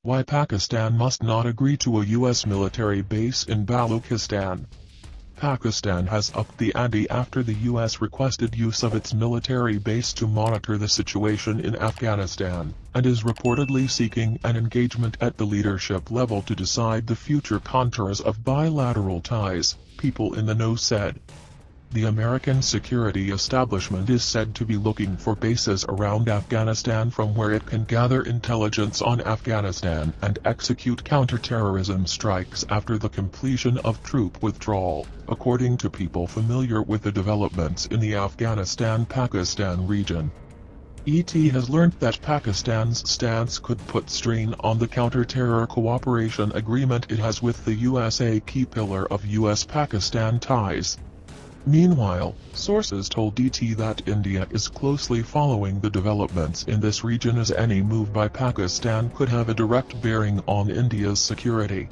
Why Pakistan must not agree to a U.S. military base in Balochistan. Pakistan has upped the ante after the U.S. requested use of its military base to monitor the situation in Afghanistan, and is reportedly seeking an engagement at the leadership level to decide the future contours of bilateral ties, people in the know said. The American security establishment is said to be looking for bases around Afghanistan from where it can gather intelligence on Afghanistan and execute counterterrorism strikes after the completion of troop withdrawal, according to people familiar with the developments in the Afghanistan-Pakistan region. ET has learned that Pakistan's stance could put strain on the counter-terror cooperation agreement it has with the US, a key pillar of US-Pakistan ties. Meanwhile, sources told ET that India is closely following the developments in this region as any move by Pakistan could have a direct bearing on India's security.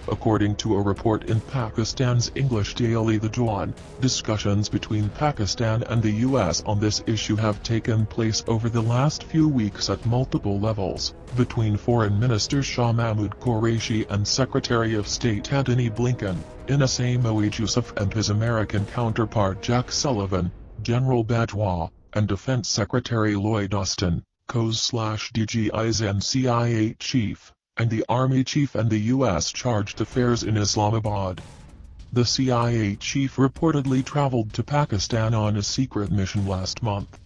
According to a report in Pakistan's English daily The Dawn, discussions between Pakistan and the US on this issue have taken place over the last few weeks at multiple levels, between Foreign Minister Shah Mahmood Qureshi and Secretary of State Antony Blinken, Inasam Yusuf and his American counterpart Jack Sullivan, General Bajwa, and Defense Secretary Lloyd Austin, COS/DGI's and CIA chief, and the Army chief and the U.S. charged affairs in Islamabad. The CIA chief reportedly traveled to Pakistan on a secret mission last month.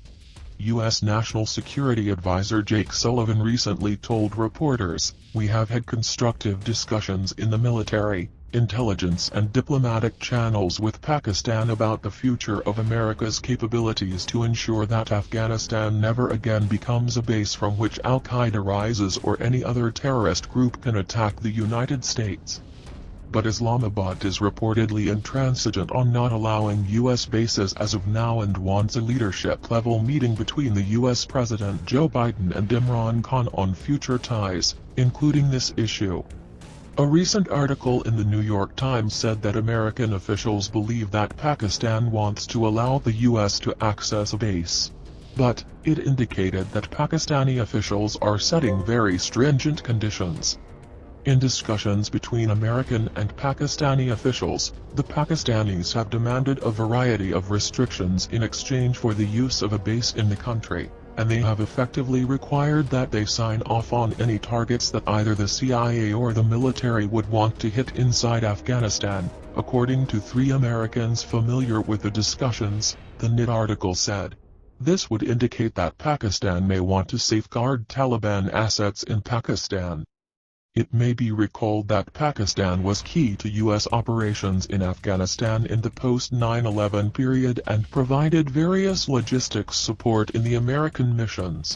U.S. National Security Advisor Jake Sullivan recently told reporters, "We have had constructive discussions in the military, intelligence and diplomatic channels with Pakistan about the future of America's capabilities to ensure that Afghanistan never again becomes a base from which Al-Qaeda rises or any other terrorist group can attack the United States." But Islamabad is reportedly intransigent on not allowing U.S. bases as of now and wants a leadership-level meeting between the U.S. President Joe Biden and Imran Khan on future ties, including this issue. A recent article in the New York Times said that American officials believe that Pakistan wants to allow the U.S. to access a base. But, it indicated that Pakistani officials are setting very stringent conditions. In discussions between American and Pakistani officials, the Pakistanis have demanded a variety of restrictions in exchange for the use of a base in the country, and they have effectively required that they sign off on any targets that either the CIA or the military would want to hit inside Afghanistan, according to 3 Americans familiar with the discussions, the NIT article said. This would indicate that Pakistan may want to safeguard Taliban assets in Pakistan. It may be recalled that Pakistan was key to U.S. operations in Afghanistan in the post-9/11 period and provided various logistics support in the American missions.